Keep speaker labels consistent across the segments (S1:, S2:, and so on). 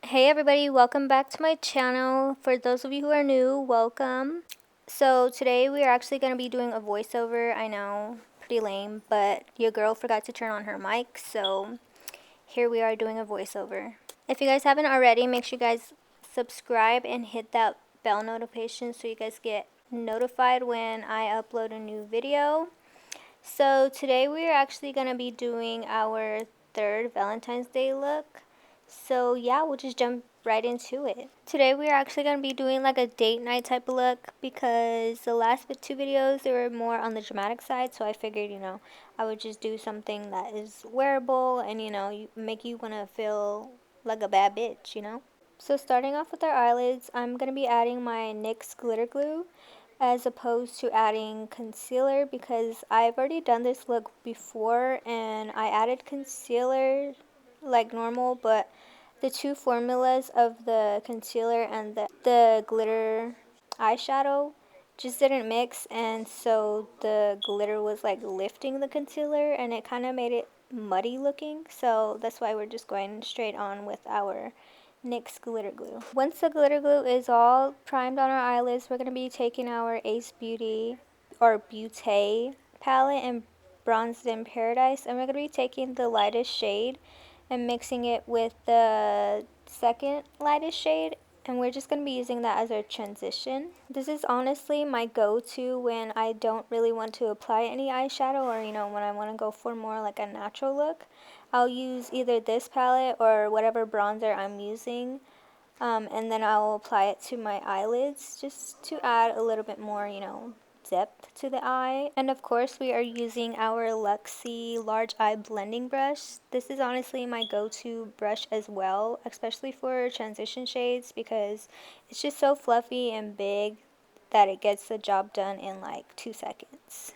S1: Hey everybody, welcome back to my channel. For those of you who are new, welcome. So today we are actually going to be doing a voiceover. I know, pretty lame, but your girl forgot to turn on her mic, so here we are doing a voiceover. If you guys haven't already, make sure you guys subscribe and hit that bell notification so you guys get notified when I upload a new video. So today we are actually going to be doing our third Valentine's Day look. So yeah, we'll just jump right into it. Today we are actually going to be doing like a date night type of look because the last two videos they were more on the dramatic side, so I figured, I would just do something that is wearable and make you want to feel like a bad bitch. So starting off with our eyelids, I'm going to be adding my NYX glitter glue as opposed to adding concealer because I've already done this look before and I added concealer like normal, but the two formulas of the concealer and the glitter eyeshadow just didn't mix, and so the glitter was like lifting the concealer and it kind of made it muddy looking, so that's why we're just going straight on with our NYX glitter glue. Once the glitter glue is all primed on our eyelids, we're going to be taking our Ace Beauty or Beauté palette and Bronzed in Paradise, and we're going to be taking the lightest shade and mixing it with the second lightest shade, and we're just going to be using that as our transition. This is honestly my go-to when I don't really want to apply any eyeshadow, or when I want to go for more like a natural look. I'll use either this palette or whatever bronzer I'm using, and then I'll apply it to my eyelids just to add a little bit more, depth to the eye. And of course we are using our Luxie large eye blending brush. This is honestly my go-to brush as well, especially for transition shades because it's just so fluffy and big that it gets the job done in like 2 seconds.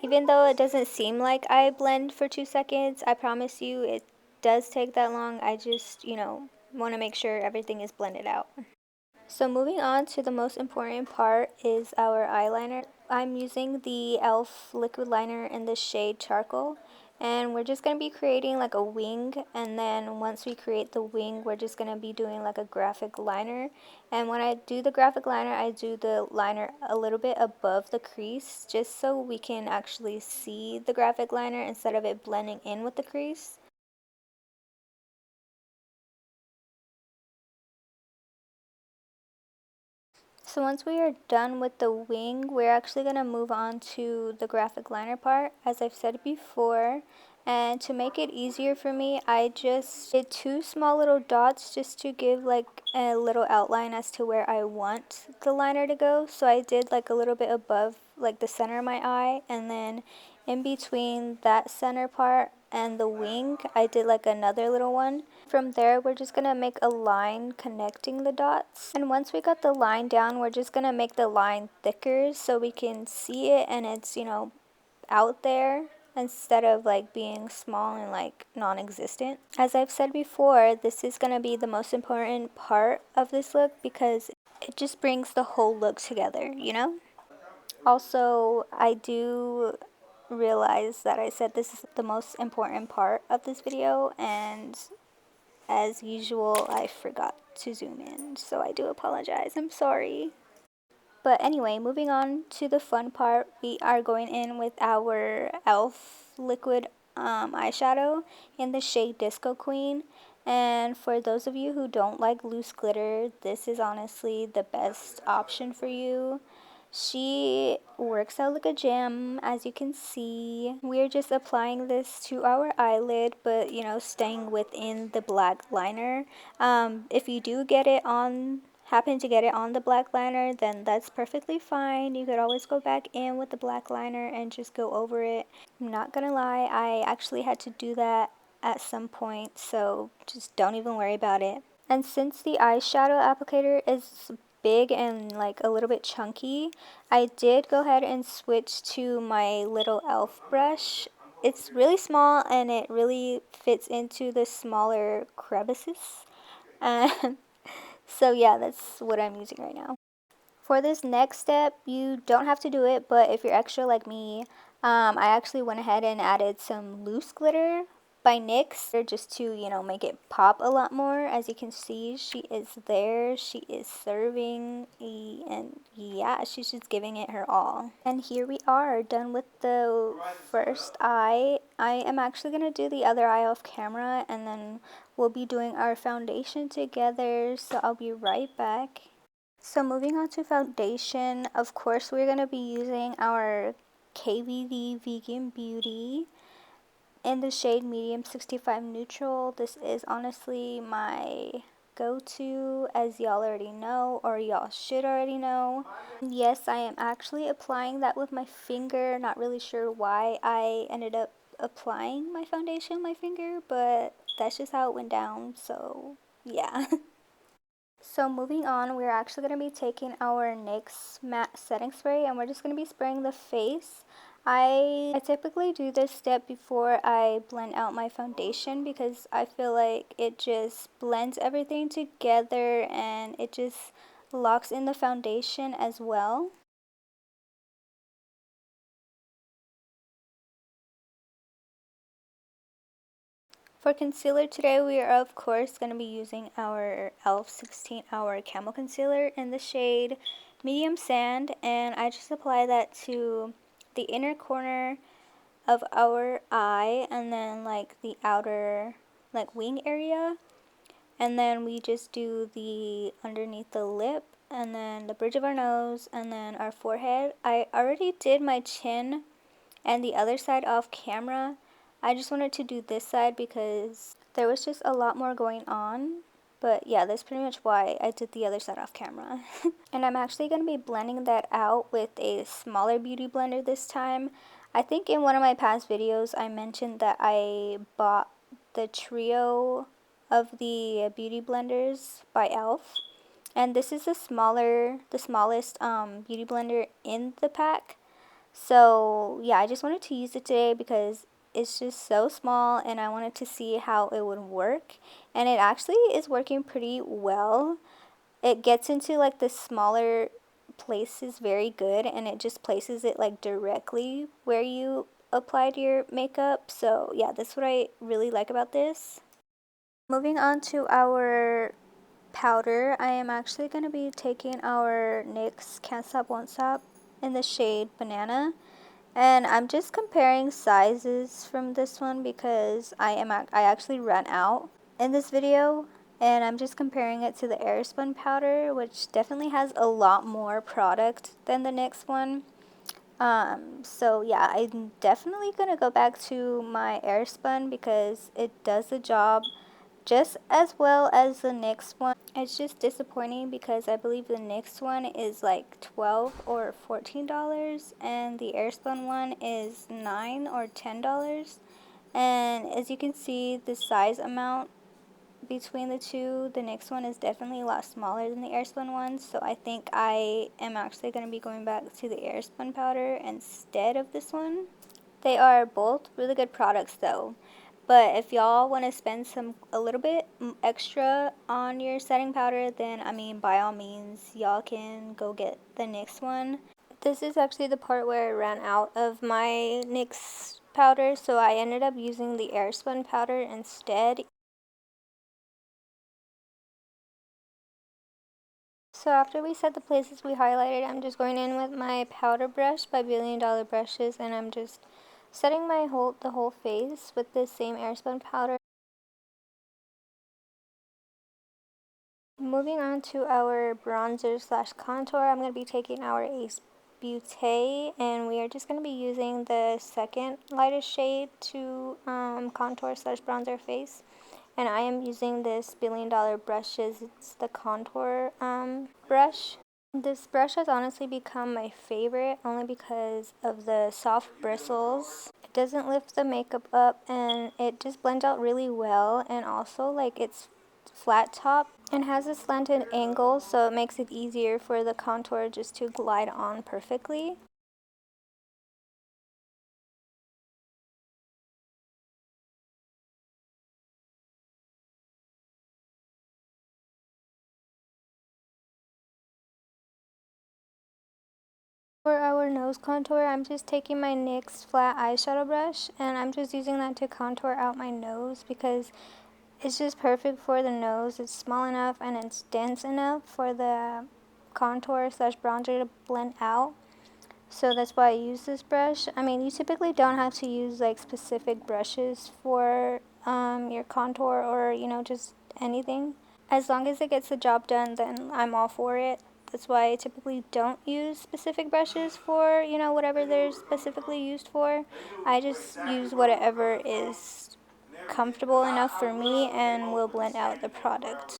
S1: Even though it doesn't seem like I blend for 2 seconds, I promise you it does take that long. I just, want to make sure everything is blended out. So moving on to the most important part is our eyeliner. I'm using the e.l.f. liquid liner in the shade Charcoal, and we're just going to be creating like a wing, and then once we create the wing we're just going to be doing like a graphic liner. And when I do the graphic liner, I do the liner a little bit above the crease just so we can actually see the graphic liner instead of it blending in with the crease. So once we are done with the wing, we're actually going to move on to the graphic liner part, as I've said before. And to make it easier for me, I just did 2 small little dots just to give like a little outline as to where I want the liner to go. So I did like a little bit above like the center of my eye, and then in between that center part and the wing, I did like another little one. From there, we're just gonna make a line connecting the dots. And once we got the line down, we're just gonna make the line thicker so we can see it and it's, out there instead of like being small and like non-existent. As I've said before, this is gonna be the most important part of this look because it just brings the whole look together. Also, I do realize that I said this is the most important part of this video, and as usual I forgot to zoom in, so I do apologize. I'm sorry. But anyway, moving on to the fun part, we are going in with our e.l.f. liquid eyeshadow in the shade Disco Queen. And for those of you who don't like loose glitter, this is honestly the best option for you. She works out like a gem, as you can see. We're just applying this to our eyelid, but staying within the black liner. If you do happen to get it on the black liner, then that's perfectly fine. You could always go back in with the black liner and just go over it. I'm not gonna lie, I actually had to do that at some point, so just don't even worry about it. And since the eyeshadow applicator is big and like a little bit chunky, I did go ahead and switch to my little e.l.f. brush. It's really small and it really fits into the smaller crevices. And so yeah, that's what I'm using right now. For this next step, you don't have to do it, but if you're extra like me, I actually went ahead and added some loose glitter. by NYX just to, you know, make it pop a lot more. As you can see, she is there, she is serving, and yeah, she's just giving it her all. And here we are, done with the first eye. I am actually going to do the other eye off camera, and then we'll be doing our foundation together, so I'll be right back. So moving on to foundation, of course we're going to be using our KVD Vegan Beauty in the shade medium 65 neutral. This is honestly my go-to, as y'all already know, or y'all should already know. Yes, I am actually applying that with my finger. Not really sure why I ended up applying my foundation with my finger, but that's just how it went down, so yeah. So moving on, we're actually going to be taking our NYX matte setting spray, and we're just going to be spraying the face. I typically do this step before I blend out my foundation because I feel like it just blends everything together and it just locks in the foundation as well. For concealer today, we are of course going to be using our e.l.f. 16 Hour Camo Concealer in the shade Medium Sand, and I just apply that to the inner corner of our eye and then like the outer like wing area, and then we just do the underneath the lip and then the bridge of our nose and then our forehead. I already did my chin and the other side off camera. I just wanted to do this side because there was just a lot more going on. But yeah, that's pretty much why I did the other side off camera. And I'm actually going to be blending that out with a smaller beauty blender this time. I think in one of my past videos I mentioned that I bought the trio of the beauty blenders by e.l.f. And this is the smallest beauty blender in the pack. So yeah, I just wanted to use it today because it's just so small and I wanted to see how it would work. And it actually is working pretty well. It gets into like the smaller places very good, and it just places it like directly where you applied your makeup. So yeah, that's what I really like about this. Moving on to our powder, I am actually going to be taking our NYX Can't Stop Won't Stop in the shade Banana. And I'm just comparing sizes from this one because I actually ran out in this video, and I'm just comparing it to the Airspun powder, which definitely has a lot more product than the NYX one. So yeah, I'm definitely gonna go back to my Airspun because it does the job just as well as the NYX one. It's just disappointing because I believe the NYX one is like $12 or $14 and the Airspun one is $9 or $10. And as you can see, the size amount between the two, the NYX one is definitely a lot smaller than the Airspun one, so I think I am actually going to be going back to the Airspun powder instead of this one. They are both really good products though. But if y'all want to spend a little bit extra on your setting powder, then I mean by all means y'all can go get the NYX one. This is actually the part where I ran out of my NYX powder, so I ended up using the Airspun powder instead. So after we set the places we highlighted, I'm just going in with my powder brush by Billion Dollar Brushes, and I'm just setting the whole face with this same Airspun powder. Moving on to our bronzer slash contour, I'm going to be taking our Ace Beauté, and we are just going to be using the second lightest shade to contour slash bronzer face. And I am using this Billion Dollar Brushes, it's the contour brush. This brush has honestly become my favorite only because of the soft bristles. It doesn't lift the makeup up and it just blends out really well, and also like it's flat top and has a slanted angle, so it makes it easier for the contour just to glide on perfectly. For our nose contour, I'm just taking my NYX flat eyeshadow brush and I'm just using that to contour out my nose because it's just perfect for the nose. It's small enough and it's dense enough for the contour slash bronzer to blend out. So that's why I use this brush. I mean, you typically don't have to use like specific brushes for your contour or, you know, just anything. As long as it gets the job done, then I'm all for it. That's why I typically don't use specific brushes for, you know, whatever they're specifically used for. I just use whatever is comfortable enough for me and will blend out the product.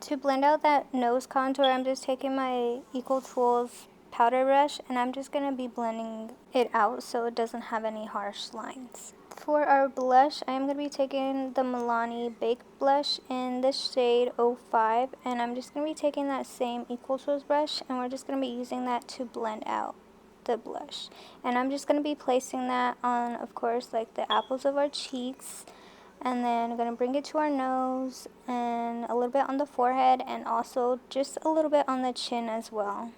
S1: To blend out that nose contour, I'm just taking my Equal Tools powder brush and I'm just going to be blending it out so it doesn't have any harsh lines. For our blush, I am going to be taking the Milani Baked Blush in the shade 05 and I'm just going to be taking that same Equal Tools brush and we're just going to be using that to blend out the blush. And I'm just going to be placing that on, of course, like the apples of our cheeks. And then I'm going to bring it to our nose and a little bit on the forehead and also just a little bit on the chin as well.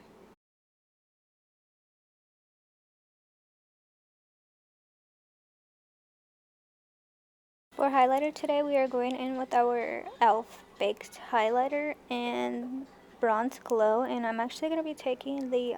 S1: For highlighter today, we are going in with our e.l.f. Baked Highlighter and Bronze Glow, and I'm actually going to be taking the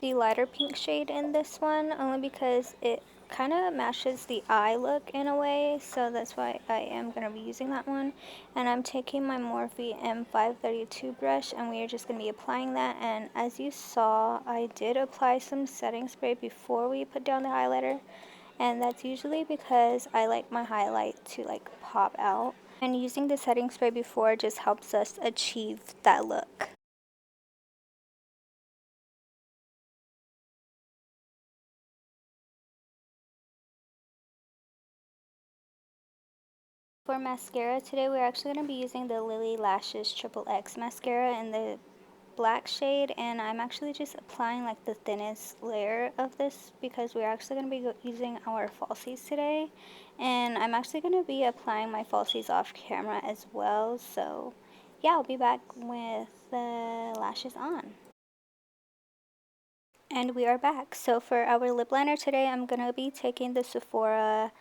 S1: lighter pink shade in this one, only because it kind of matches the eye look in a way, so that's why I am going to be using that one. And I'm taking my Morphe M532 brush, and we are just going to be applying that, and as you saw, I did apply some setting spray before we put down the highlighter. And that's usually because I like my highlight to like pop out. And using the setting spray before just helps us achieve that look. For mascara today, we're actually going to be using the Lily Lashes Triple X mascara in the black shade, and I'm actually just applying like the thinnest layer of this because we're actually going to be using our falsies today, and I'm actually going to be applying my falsies off camera as well. So yeah, I'll be back with the lashes on. And we are back. So for our lip liner today, I'm going to be taking the Sephora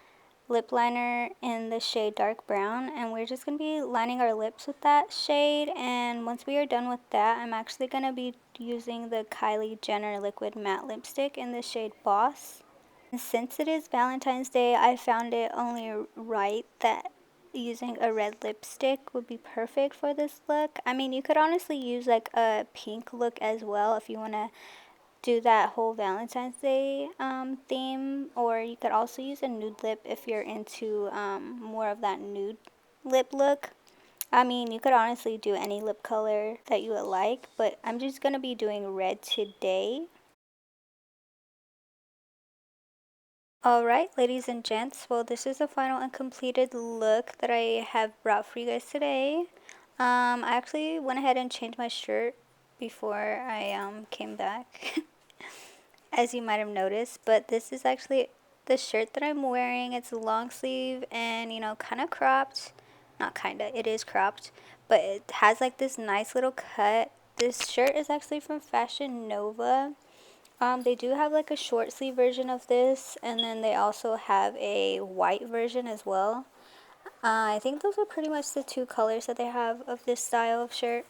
S1: lip liner in the shade dark brown, and we're just going to be lining our lips with that shade. And once we are done with that, I'm actually going to be using the Kylie Jenner liquid matte lipstick in the shade Boss. And since it is Valentine's Day, I found it only right that using a red lipstick would be perfect for this look. I mean, you could honestly use like a pink look as well if you want to do that whole Valentine's Day theme, or you could also use a nude lip if you're into more of that nude lip look. I mean, you could honestly do any lip color that you would like, but I'm just going to be doing red today. Alright, ladies and gents, well, this is the final and completed look that I have brought for you guys today. I actually went ahead and changed my shirt before I came back. As you might have noticed, but this is actually the shirt that I'm wearing. It's a long sleeve and, you know, kind of cropped. Not kind of, it is cropped, but it has like this nice little cut. This shirt is actually from Fashion Nova. They do have like a short sleeve version of this, and then they also have a white version as well. I think those are pretty much the two colors that they have of this style of shirt.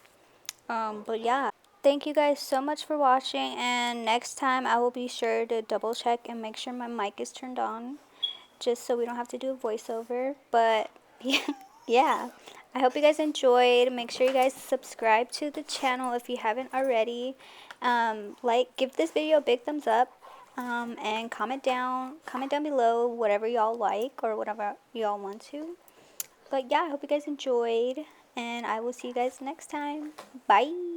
S1: But yeah, thank you guys so much for watching, and next time I will be sure to double check and make sure my mic is turned on, just so we don't have to do a voiceover. But yeah, yeah. I hope you guys enjoyed. Make sure you guys subscribe to the channel if you haven't already. Give this video a big thumbs up, and comment down below whatever y'all like or whatever y'all want to. But yeah, I hope you guys enjoyed, and I will see you guys next time. Bye.